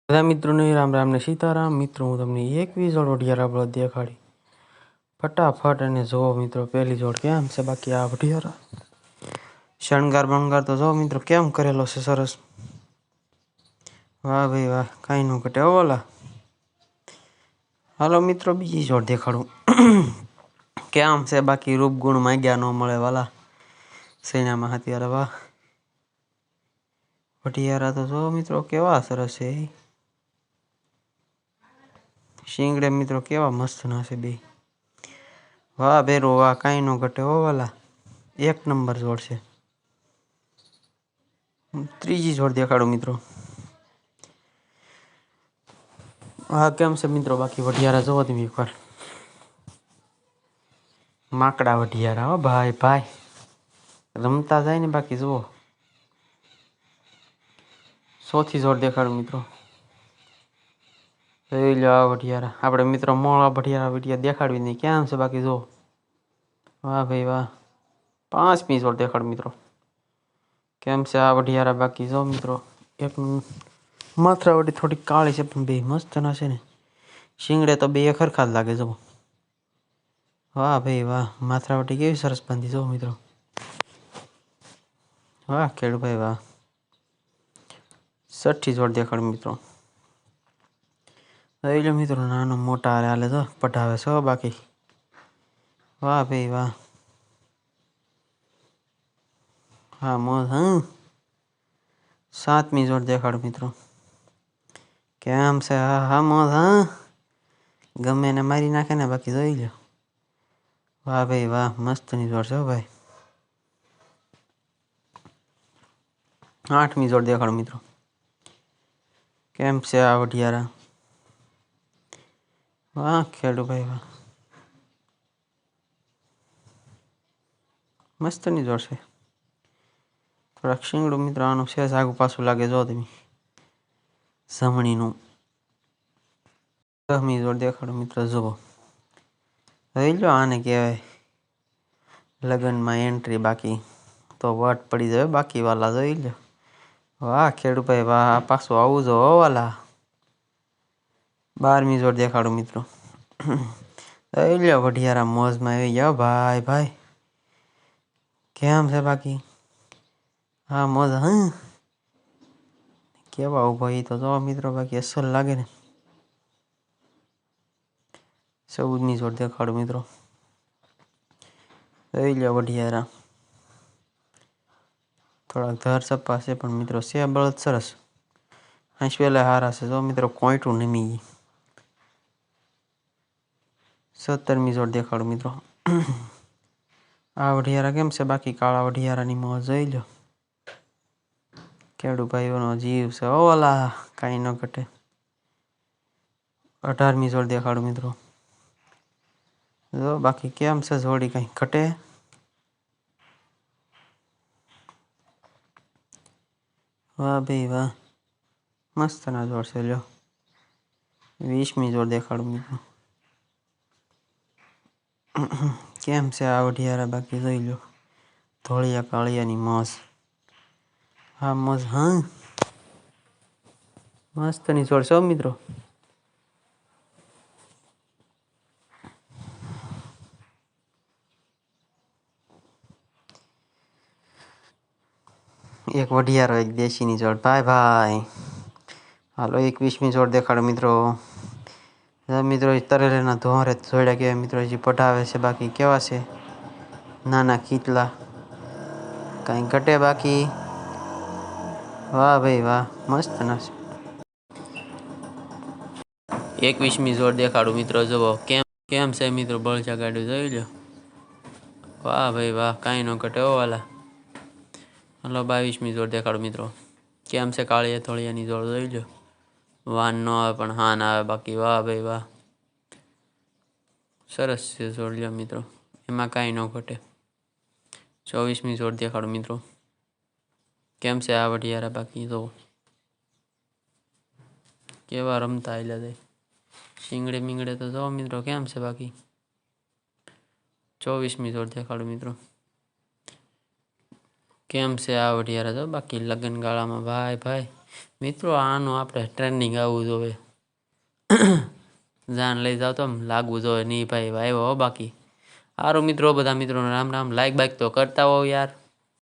બધા મિત્રોને રામ રામ ને સીતારામ. મિત્રો હું તમને એક જોડ વઢિયારા બળદ દેખાડી ફટાફટ અને જોવો મિત્રો પહેલી જોડ કેમ છે. બાકી આ વઢિયારા શણગાર બંગાર તો જો મિત્રો કેમ કરેલો છે સરસ. વાહ ભાઈ વાહ, કાંઈ નો ઘટે ઓલા. હાલો મિત્રો બીજી જોડ દેખાડું કેમ છે. બાકી રૂપ ગુણ માંગ્યા ન મળે વાલા સૈનામાં હત્યારે. વાહ વઢિયારા તો જો મિત્રો કેવા સરસ છે. શિંગડે મિત્રો કેવા મસ્ત ના છે બે. વાહ બેરો વાહ, કાંઈ નો ઘટે હો વાલા, એક નંબર જોડ છે. ત્રીજી જોડ દેખાડો મિત્રો. હા કેમ છે મિત્રો. બાકી વઢિયારા જોવો તમે એકવાર. માકડા વઢિયારા હો ભાઈ ભાઈ, રમતા જાય ને. બાકી જુઓ ચોથી જોડ દેખાડો મિત્રો. જોઈ લો આ વઢિયારા આપણે મિત્રો મોળા વઢિયારા દેખાડવી નહીં કેમ છે. બાકી જો વાહ ભાઈ વાહ. પાંચમી જોડ દેખાડો મિત્રો કેમ છે આ વઢિયારા. બાકી જો મિત્રો એક માથરાવટી થોડી કાળી છે પણ બે મસ્ત ના છે ને. શિંગડે તો બે ખરખા જ લાગે જો. વાહ ભાઈ વાહ, માથરાવટી કેવી સરસ બાંધી જો મિત્રો. વાહ ખેડૂભાઈ વાહ. છઠ્ઠી જોડ દેખાડો મિત્રો. જોઈ લો મિત્રો નાનો મોટા હાલે તો પઢાવે છે બાકી. વાહ ભાઈ વાહ. હા મોજ. હા સાતમી જોડ દેખાડો મિત્રો કેમ છે. હા હા મોજ. હા ગમે એને મારી નાખે ને. બાકી જોઈ લો. વાહ ભાઈ વાહ, મસ્તની જોડ છે ભાઈ. આઠમી જોડ દેખાડો મિત્રો કેમ છે આ વઢિયારા. વાહ ખેડૂભાઈ વાહ, મસ્તની જોડ છે. થોડાક શિંગડું મિત્રો આનું છે આગું પાછું લાગે જો તમે સમણીનું. દસમી જોડ દેખાડો મિત્રો જુઓ. જોઈ લો આને કહેવાય લગ્નમાં એન્ટ્રી. બાકી તો વટ પડી જાય બાકી વાલા. જોઈ લો. વાહ ખેડૂભાઈ વાહ, પાછું આવું જો વાલા. 12મી જોડ દેખાડો મિત્રો. જોઈ લો વઢિયારા મોજમાં આવી જાઓ ભાઈ ભાઈ. કેમ છે બાકી. હા મોજ. હા કેવા ઉભા એ તો જો મિત્રો. બાકી અસલ લાગે ને. 14મી જોડ દેખાડો મિત્રો. જોઈ લો વઢિયારા થોડાક ધર સપ્પા છે પણ મિત્રો છે બળદ સરસ. હાંસવેલા હારા છે જો મિત્રો, કોઈટું નમી. 17મી જોડ દેખાડો મિત્રો. આ વઢિયારા કેમ છે બાકી. કાળા વઢિયારાની મોજ જોઈ લો. ખેડૂ ભાઈઓનો જીવ છે ઓલા, કાંઈ ન ઘટે. 18મી જોડ દેખાડો મિત્રો. જો બાકી કેમ છે જોડી, કઈ ઘટે. વાહ ભાઈ વાહ, મસ્ત ના જોડ છે લ્યો. 20મી જોડ દેખાડો મિત્રો. કેમ છે આ વઢિયારા. બાકી જોઈ લો ધોળિયા કાળિયાની મોજ. હા મોજ. હા મસ્તની જોડ છે મિત્રો. એક વઢિયારો એક દેશીની જોડ ભાઈ ભાઈ. હાલો 21મી જોડ દેખાડો મિત્રો. મિત્રો તરેલીના ધોરે જોડ્યા કેવાય મિત્રો. હજી પઢાવે છે બાકી કેવા છે નાના ખીચલા, કાંઈ ઘટે બાકી. વાહ ભાઈ વાહ, મસ્ત ના છે. 21મી જોડ દેખાડો મિત્રો જુઓ કેમ છે મિત્રો. બળજા ગાડું જોઈ લો. વાહ ભાઈ વાહ, કાંઈ નો ઘટે હો વાલા. હલો 22મી જોડ દેખાડો મિત્રો. કેમ છે કાળિયા થોળિયાની જોડ જોઈ લો. વાન ન આવે પણ હાન આવે બાકી. વાહ ભાઈ વાહ, સરસ છે જોડ લ્યો મિત્રો, એમાં કાંઈ ન ઘટે. 24મી જોડ દેખાડો મિત્રો. કેમ છે આ વઢિયારા. બાકી જો કેવા રમતા આયલા જાય. શિંગડે મીંગડે તો જો મિત્રો કેમ છે બાકી. 24મી જોડ દેખાડો મિત્રો. કેમ છે આ વઢિયારા. જો બાકી લગ્ન ગાળામાં ભાઈ ભાઈ મિત્રો આનું આપણે ટ્રેન્ડિંગ આવવું જોઈએ. જાન લઈ જાવ તો લાગવું જોઈએ નહીં ભાઈ આવ્યો હો બાકી. સારું મિત્રો બધા મિત્રોને રામ રામ. લાઈક બાઈક તો કરતા હોવ યાર.